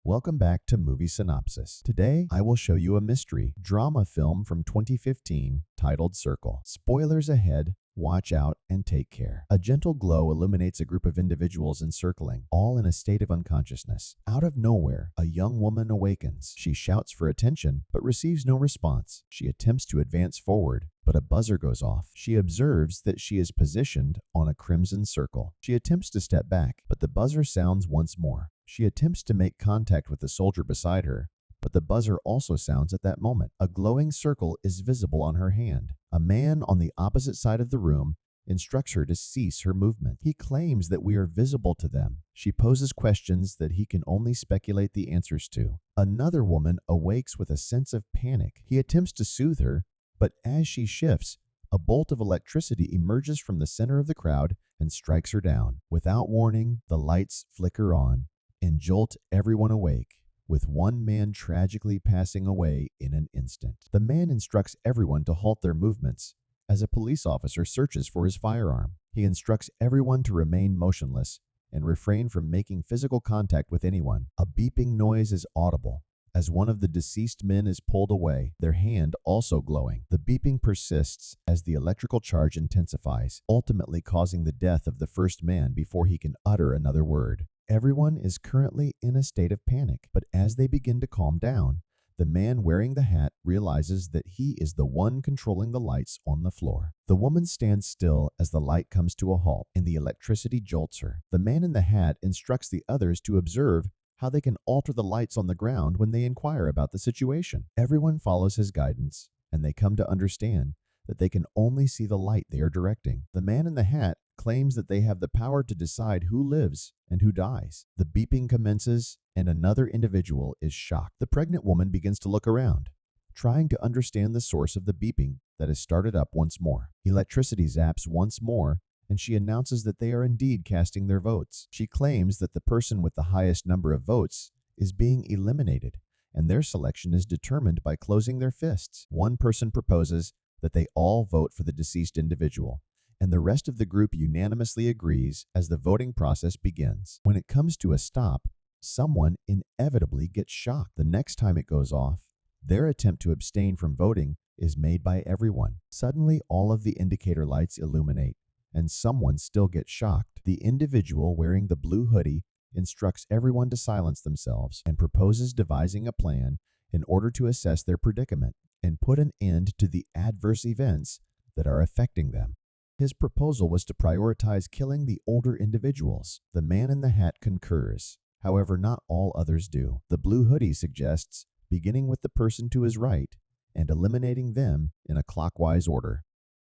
Welcome back to Movie Synopsis. Today, I will show you a mystery drama film from 2015 titled Circle. Spoilers ahead. Watch out and take care. A gentle glow illuminates a group of individuals encircling, all in a state of unconsciousness. Out of nowhere, a young woman awakens. She shouts for attention, but receives no response. She attempts to advance forward, but a buzzer goes off. She observes that she is positioned on a crimson circle. She attempts to step back, but the buzzer sounds once more. She attempts to make contact with the soldier beside her, but the buzzer also sounds at that moment. A glowing circle is visible on her hand. A man on the opposite side of the room instructs her to cease her movement. He claims that we are visible to them. She poses questions that he can only speculate the answers to. Another woman awakes with a sense of panic. He attempts to soothe her, but as she shifts, a bolt of electricity emerges from the center of the crowd and strikes her down. Without warning, the lights flicker on and jolt everyone awake, with one man tragically passing away in an instant. The man instructs everyone to halt their movements as a police officer searches for his firearm. He instructs everyone to remain motionless and refrain from making physical contact with anyone. A beeping noise is audible as one of the deceased men is pulled away, their hand also glowing. The beeping persists as the electrical charge intensifies, ultimately causing the death of the first man before he can utter another word. Everyone is currently in a state of panic, but as they begin to calm down, the man wearing the hat realizes that he is the one controlling the lights on the floor. The woman stands still as the light comes to a halt and the electricity jolts her. The man in the hat instructs the others to observe how they can alter the lights on the ground when they inquire about the situation. Everyone follows his guidance, and they come to understand that they can only see the light they are directing. The man in the hat claims that they have the power to decide who lives and who dies. The beeping commences, and another individual is shocked. The pregnant woman begins to look around, trying to understand the source of the beeping that has started up once more. Electricity zaps once more, and she announces that they are indeed casting their votes. She claims that the person with the highest number of votes is being eliminated, and their selection is determined by closing their fists. One person proposes that they all vote for the deceased individual, and the rest of the group unanimously agrees as the voting process begins. When it comes to a stop, someone inevitably gets shocked. The next time it goes off, their attempt to abstain from voting is made by everyone. Suddenly, all of the indicator lights illuminate, and someone still gets shocked. The individual wearing the blue hoodie instructs everyone to silence themselves and proposes devising a plan in order to assess their predicament and put an end to the adverse events that are affecting them. His proposal was to prioritize killing the older individuals. The man in the hat concurs. However, not all others do. The blue hoodie suggests beginning with the person to his right and eliminating them in a clockwise order.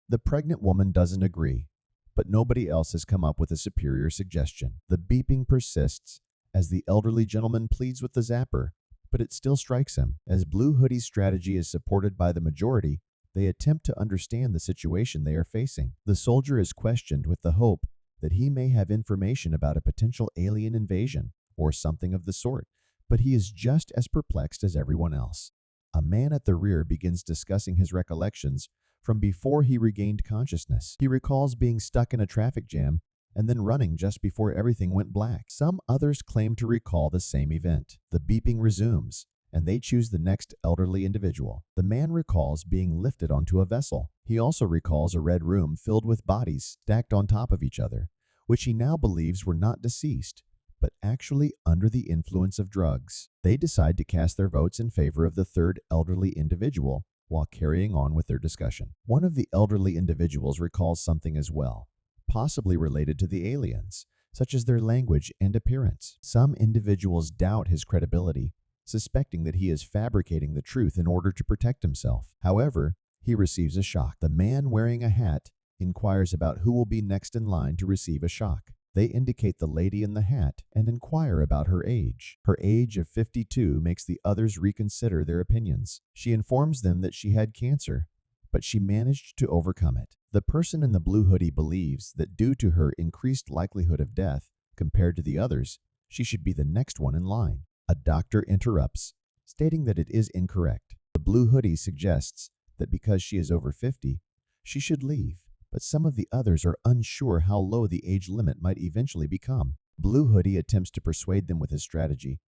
The pregnant woman doesn't agree, but nobody else has come up with a superior suggestion. The beeping persists as the elderly gentleman pleads with the zapper, but it still strikes him. As Blue Hoodie's strategy is supported by the majority, they attempt to understand the situation they are facing. The soldier is questioned with the hope that he may have information about a potential alien invasion or something of the sort, but he is just as perplexed as everyone else. A man at the rear begins discussing his recollections from before he regained consciousness. He recalls being stuck in a traffic jam and then running just before everything went black. Some others claim to recall the same event. The beeping resumes, and they choose the next elderly individual. The man recalls being lifted onto a vessel. He also recalls a red room filled with bodies stacked on top of each other, which he now believes were not deceased, but actually under the influence of drugs. They decide to cast their votes in favor of the third elderly individual while carrying on with their discussion. One of the elderly individuals recalls something as well, possibly related to the aliens, such as their language and appearance. Some individuals doubt his credibility, suspecting that he is fabricating the truth in order to protect himself. However, he receives a shock. The man wearing a hat inquires about who will be next in line to receive a shock. They indicate the lady in the hat and inquire about her age. Her age of 52 makes the others reconsider their opinions. She informs them that she had cancer, but she managed to overcome it. The person in the blue hoodie believes that due to her increased likelihood of death compared to the others, she should be the next one in line. A doctor interrupts, stating that it is incorrect. The blue hoodie suggests that because she is over 50, she should leave, but some of the others are unsure how low the age limit might eventually become. Blue Hoodie attempts to persuade them with his strategy,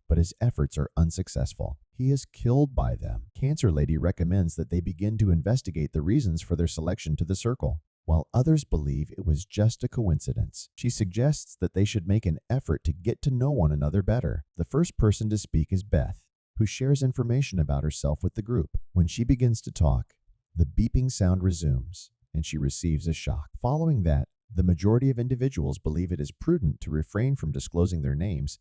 but his efforts are unsuccessful. He is killed by them. Cancer Lady recommends that they begin to investigate the reasons for their selection to the circle, while others believe it was just a coincidence. She suggests that they should make an effort to get to know one another better. The first person to speak is Beth, who shares information about herself with the group. When she begins to talk, the beeping sound resumes, and she receives a shock. Following that, the majority of individuals believe it is prudent to refrain from disclosing their names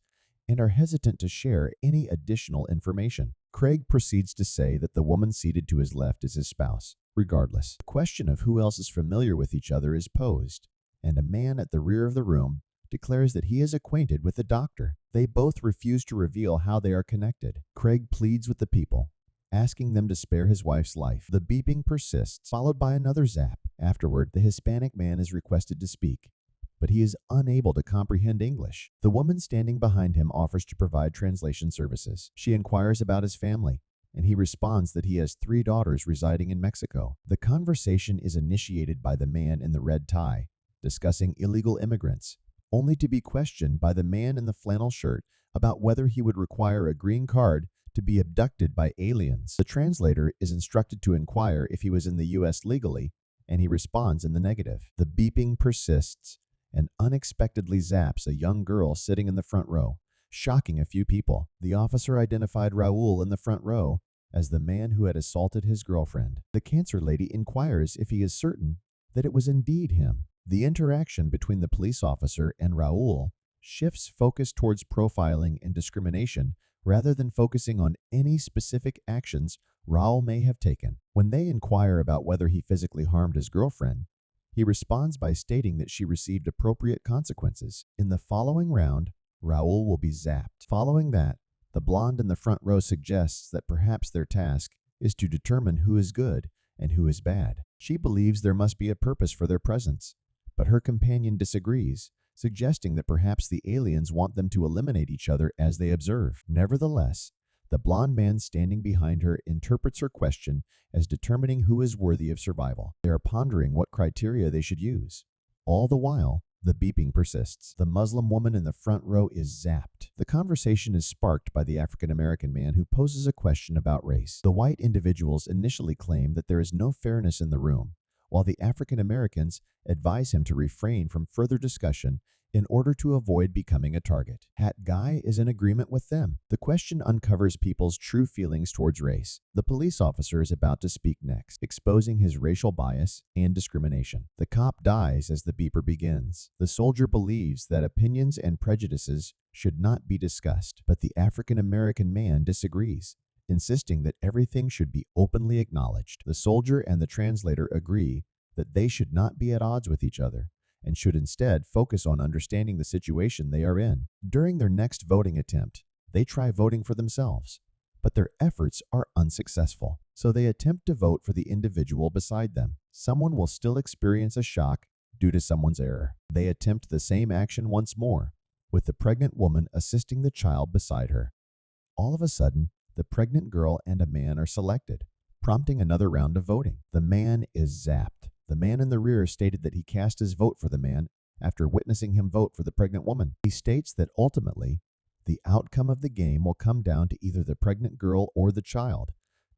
and are hesitant to share any additional information. Craig proceeds to say that the woman seated to his left is his spouse. Regardless, the question of who else is familiar with each other is posed, and a man at the rear of the room declares that he is acquainted with the doctor. They both refuse to reveal how they are connected. Craig pleads with the people, asking them to spare his wife's life. The beeping persists, followed by another zap. Afterward, the Hispanic man is requested to speak, but he is unable to comprehend English. The woman standing behind him offers to provide translation services. She inquires about his family, and he responds that he has 3 daughters residing in Mexico. The conversation is initiated by the man in the red tie, discussing illegal immigrants, only to be questioned by the man in the flannel shirt about whether he would require a green card to be abducted by aliens. The translator is instructed to inquire if he was in the U.S. legally, and he responds in the negative. The beeping persists and unexpectedly zaps a young girl sitting in the front row, shocking a few people. The officer identified Raul in the front row as the man who had assaulted his girlfriend. The Cancer Lady inquires if he is certain that it was indeed him. The interaction between the police officer and Raul shifts focus towards profiling and discrimination rather than focusing on any specific actions Raul may have taken. When they inquire about whether he physically harmed his girlfriend, he responds by stating that she received appropriate consequences. In the following round, Raul will be zapped. Following that, the blonde in the front row suggests that perhaps their task is to determine who is good and who is bad. She believes there must be a purpose for their presence, but her companion disagrees, suggesting that perhaps the aliens want them to eliminate each other as they observe. Nevertheless, the blonde man standing behind her interprets her question as determining who is worthy of survival. They are pondering what criteria they should use. All the while, the beeping persists. The Muslim woman in the front row is zapped. The conversation is sparked by the African-American man who poses a question about race. The white individuals initially claim that there is no fairness in the room, while the African Americans advise him to refrain from further discussion in order to avoid becoming a target. Hat Guy is in agreement with them. The question uncovers people's true feelings towards race. The police officer is about to speak next, exposing his racial bias and discrimination. The cop dies as the beeper begins. The soldier believes that opinions and prejudices should not be discussed, but the African American man disagrees, insisting that everything should be openly acknowledged. The soldier and the translator agree that they should not be at odds with each other and should instead focus on understanding the situation they are in. During their next voting attempt, they try voting for themselves, but their efforts are unsuccessful, so they attempt to vote for the individual beside them. Someone will still experience a shock due to someone's error. They attempt the same action once more, with the pregnant woman assisting the child beside her. All of a sudden, the pregnant girl and a man are selected, prompting another round of voting. The man is zapped. The man in the rear stated that he cast his vote for the man after witnessing him vote for the pregnant woman. He states that ultimately, the outcome of the game will come down to either the pregnant girl or the child,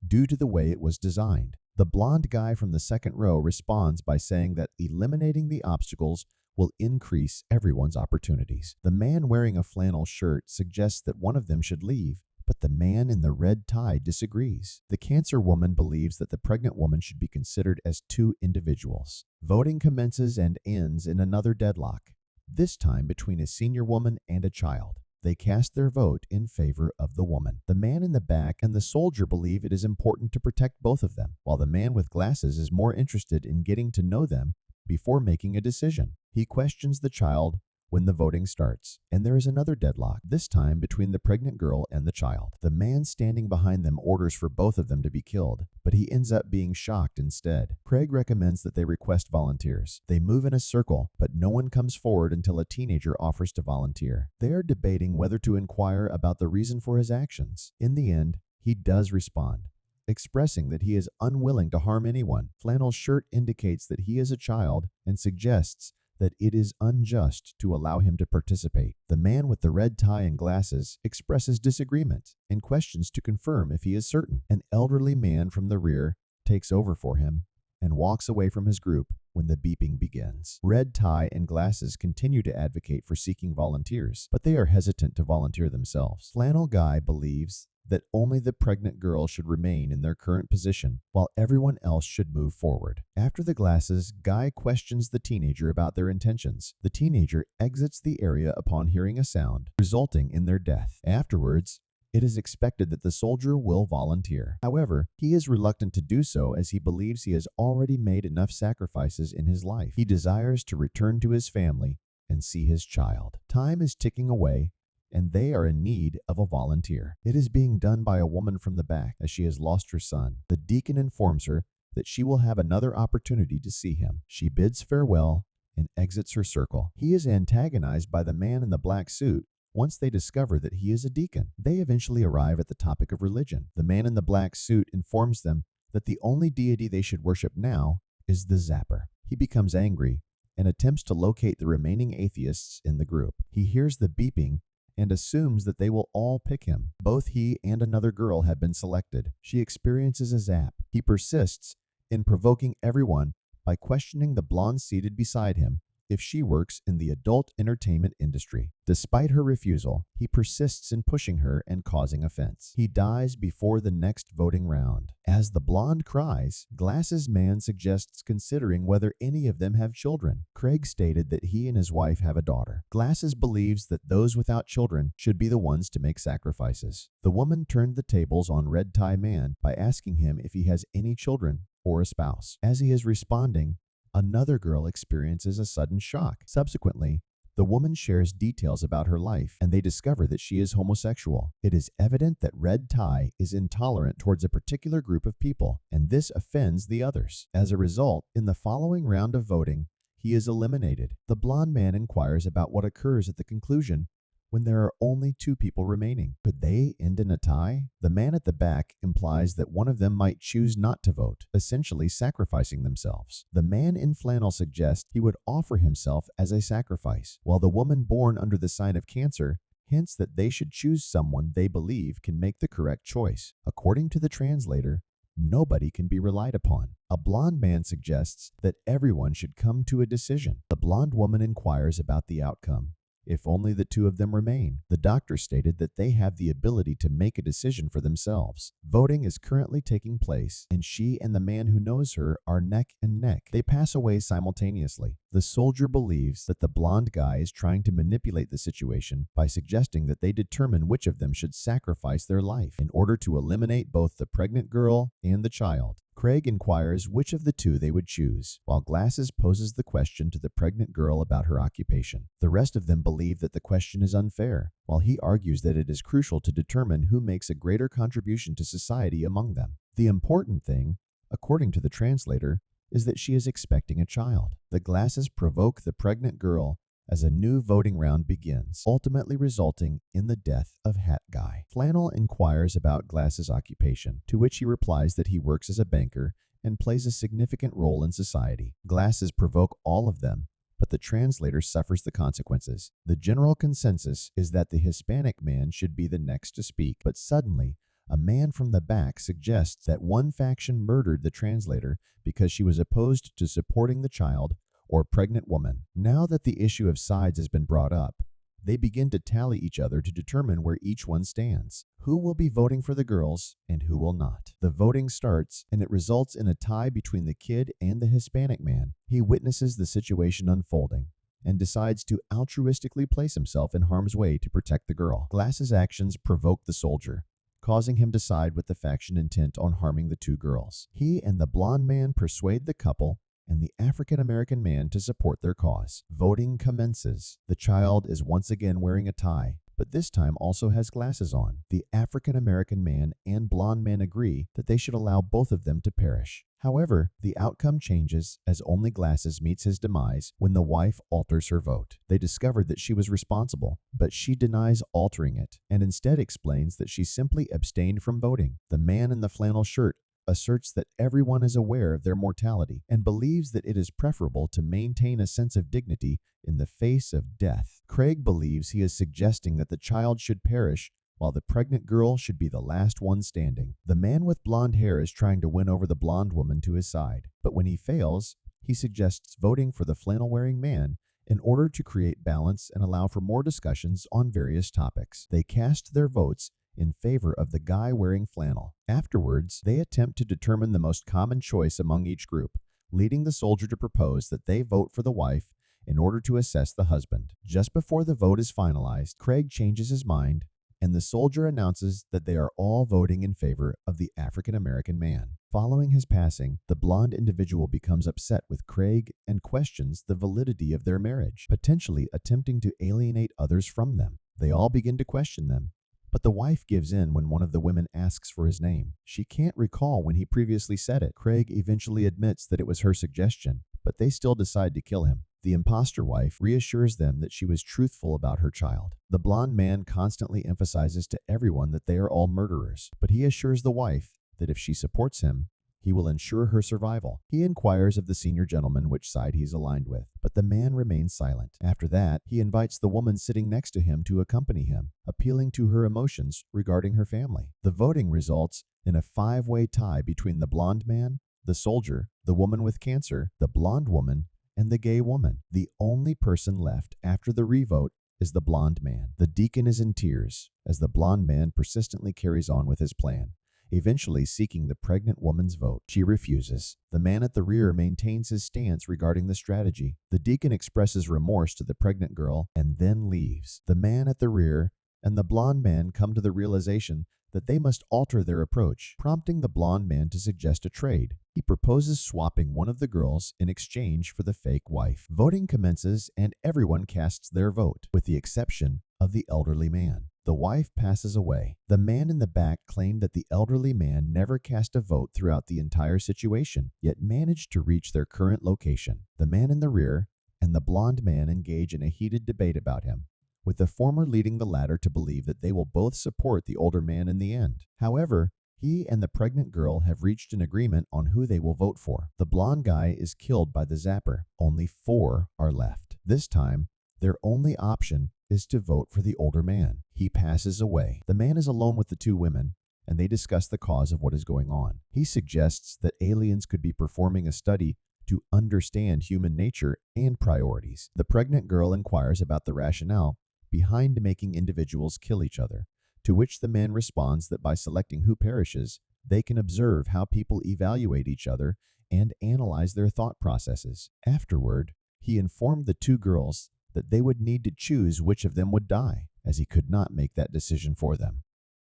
due to the way it was designed. The blonde guy from the second row responds by saying that eliminating the obstacles will increase everyone's opportunities. The man wearing a flannel shirt suggests that one of them should leave, but the man in the red tie disagrees. The Cancer woman believes that the pregnant woman should be considered as 2 individuals. Voting commences and ends in another deadlock, this time between a senior woman and a child. They cast their vote in favor of the woman. The man in the back and the soldier believe it is important to protect both of them, while the man with glasses is more interested in getting to know them before making a decision. He questions the child when the voting starts, and there is another deadlock, this time between the pregnant girl and the child. The man standing behind them orders for both of them to be killed, but he ends up being shocked instead. Craig recommends that they request volunteers. They move in a circle, but no one comes forward until a teenager offers to volunteer. They are debating whether to inquire about the reason for his actions. In the end, he does respond, expressing that he is unwilling to harm anyone. Flannel's shirt indicates that he is a child and suggests that it is unjust to allow him to participate. The man with the red tie and glasses expresses disagreement and questions to confirm if he is certain. An elderly man from the rear takes over for him and walks away from his group when the beeping begins. Red tie and glasses continue to advocate for seeking volunteers, but they are hesitant to volunteer themselves. Flannel Guy believes that only the pregnant girl should remain in their current position, while everyone else should move forward. After the glasses, Guy questions the teenager about their intentions. The teenager exits the area upon hearing a sound, resulting in their death. Afterwards, it is expected that the soldier will volunteer. However, he is reluctant to do so as he believes he has already made enough sacrifices in his life. He desires to return to his family and see his child. Time is ticking away, and they are in need of a volunteer. It is being done by a woman from the back as she has lost her son. The deacon informs her that she will have another opportunity to see him. She bids farewell and exits her circle. He is antagonized by the man in the black suit once they discover that he is a deacon. They eventually arrive at the topic of religion. The man in the black suit informs them that the only deity they should worship now is the Zapper. He becomes angry and attempts to locate the remaining atheists in the group. He hears the beeping and assumes that they will all pick him. Both he and another girl have been selected. She experiences a zap. He persists in provoking everyone by questioning the blonde seated beside him if she works in the adult entertainment industry. Despite her refusal, he persists in pushing her and causing offense. He dies before the next voting round. As the blonde cries, Glasses Man suggests considering whether any of them have children. Craig stated that he and his wife have a daughter. Glasses believes that those without children should be the ones to make sacrifices. The woman turned the tables on Red Tie Man by asking him if he has any children or a spouse. As he is responding, another girl experiences a sudden shock. Subsequently, the woman shares details about her life, and they discover that she is homosexual. It is evident that Red Tie is intolerant towards a particular group of people, and this offends the others. As a result, in the following round of voting, he is eliminated. The blonde man inquires about what occurs at the conclusion when there are only two people remaining. Could they end in a tie? The man at the back implies that one of them might choose not to vote, essentially sacrificing themselves. The man in flannel suggests he would offer himself as a sacrifice, while the woman born under the sign of Cancer hints that they should choose someone they believe can make the correct choice. According to the translator, nobody can be relied upon. A blonde man suggests that everyone should come to a decision. The blonde woman inquires about the outcome. If only the two of them remain. The doctor stated that they have the ability to make a decision for themselves. Voting is currently taking place, and she and the man who knows her are neck and neck. They pass away simultaneously. The soldier believes that the blonde guy is trying to manipulate the situation by suggesting that they determine which of them should sacrifice their life in order to eliminate both the pregnant girl and the child. Craig inquires which of the two they would choose, while Glasses poses the question to the pregnant girl about her occupation. The rest of them believe that the question is unfair, while he argues that it is crucial to determine who makes a greater contribution to society among them. The important thing, according to the translator, is that she is expecting a child. The Glasses provoke the pregnant girl as a new voting round begins, ultimately resulting in the death of Hat Guy. Flannel inquires about Glass's occupation, to which he replies that he works as a banker and plays a significant role in society. Glasses provoke all of them, but the translator suffers the consequences. The general consensus is that the Hispanic man should be the next to speak, but suddenly, a man from the back suggests that one faction murdered the translator because she was opposed to supporting the child or pregnant woman. Now that the issue of sides has been brought up, they begin to tally each other to determine where each one stands. Who will be voting for the girls and who will not? The voting starts, and it results in a tie between the kid and the Hispanic man. He witnesses the situation unfolding and decides to altruistically place himself in harm's way to protect the girl. Glass's actions provoke the soldier, causing him to side with the faction intent on harming the two girls. He and the blonde man persuade the couple and the African-American man to support their cause. Voting commences. The child is once again wearing a tie, but this time also has glasses on. The African-American man and blonde man agree that they should allow both of them to perish. However, the outcome changes as only Glasses meets his demise when the wife alters her vote. They discovered that she was responsible, but she denies altering it and instead explains that she simply abstained from voting. The man in the flannel shirt asserts that everyone is aware of their mortality and believes that it is preferable to maintain a sense of dignity in the face of death. Craig believes he is suggesting that the child should perish while the pregnant girl should be the last one standing. The man with blonde hair is trying to win over the blonde woman to his side, but when he fails, he suggests voting for the flannel-wearing man in order to create balance and allow for more discussions on various topics. They cast their votes in favor of the guy wearing flannel. Afterwards, they attempt to determine the most common choice among each group, leading the soldier to propose that they vote for the wife in order to assess the husband. Just before the vote is finalized, Craig changes his mind, and the soldier announces that they are all voting in favor of the African-American man. Following his passing, the blonde individual becomes upset with Craig and questions the validity of their marriage, potentially attempting to alienate others from them. They all begin to question them, but the wife gives in when one of the women asks for his name. She can't recall when he previously said it. Craig eventually admits that it was her suggestion, but they still decide to kill him. The imposter wife reassures them that she was truthful about her child. The blonde man constantly emphasizes to everyone that they are all murderers, but he assures the wife that if she supports him, he will ensure her survival. He inquires of the senior gentleman which side he's aligned with, but the man remains silent. After that, he invites the woman sitting next to him to accompany him, appealing to her emotions regarding her family. The voting results in a five-way tie between the blonde man, the soldier, the woman with cancer, the blonde woman, and the gay woman. The only person left after the revote is the blonde man. The deacon is in tears as the blonde man persistently carries on with his plan, eventually seeking the pregnant woman's vote. She refuses. The man at the rear maintains his stance regarding the strategy. The deacon expresses remorse to the pregnant girl and then leaves. The man at the rear and the blonde man come to the realization that they must alter their approach, prompting the blonde man to suggest a trade. He proposes swapping one of the girls in exchange for the fake wife. Voting commences and everyone casts their vote, with the exception of the elderly man. The wife passes away. The man in the back claimed that the elderly man never cast a vote throughout the entire situation, yet managed to reach their current location. The man in the rear and the blonde man engage in a heated debate about him, with the former leading the latter to believe that they will both support the older man in the end. However, he and the pregnant girl have reached an agreement on who they will vote for. The blonde guy is killed by the zapper. Only 4 are left. This time, their only option is to vote for the older man. He passes away. The man is alone with the 2 women, and they discuss the cause of what is going on. He suggests that aliens could be performing a study to understand human nature and priorities. The pregnant girl inquires about the rationale behind making individuals kill each other, to which the man responds that by selecting who perishes, they can observe how people evaluate each other and analyze their thought processes. Afterward, he informed the 2 girls that they would need to choose which of them would die, as he could not make that decision for them.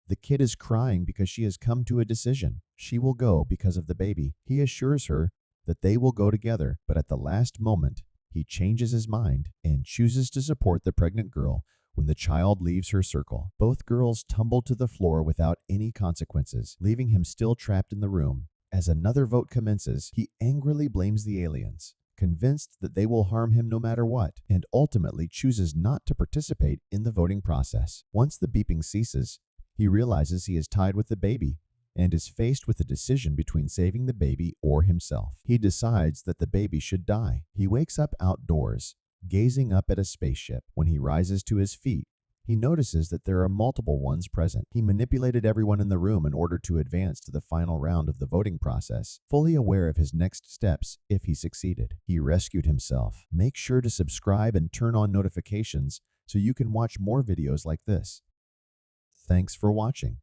The kid is crying because she has come to a decision. She will go because of the baby. He assures her that they will go together, but at the last moment, he changes his mind and chooses to support the pregnant girl when the child leaves her circle. Both girls tumble to the floor without any consequences, leaving him still trapped in the room. As another vote commences, he angrily blames the aliens, convinced that they will harm him no matter what, and ultimately chooses not to participate in the voting process. Once the beeping ceases, he realizes he is tied with the baby and is faced with a decision between saving the baby or himself. He decides that the baby should die. He wakes up outdoors, gazing up at a spaceship. When he rises to his feet, he notices that there are multiple ones present. He manipulated everyone in the room in order to advance to the final round of the voting process, fully aware of his next steps if he succeeded. He rescued himself. Make sure to subscribe and turn on notifications so you can watch more videos like this. Thanks for watching.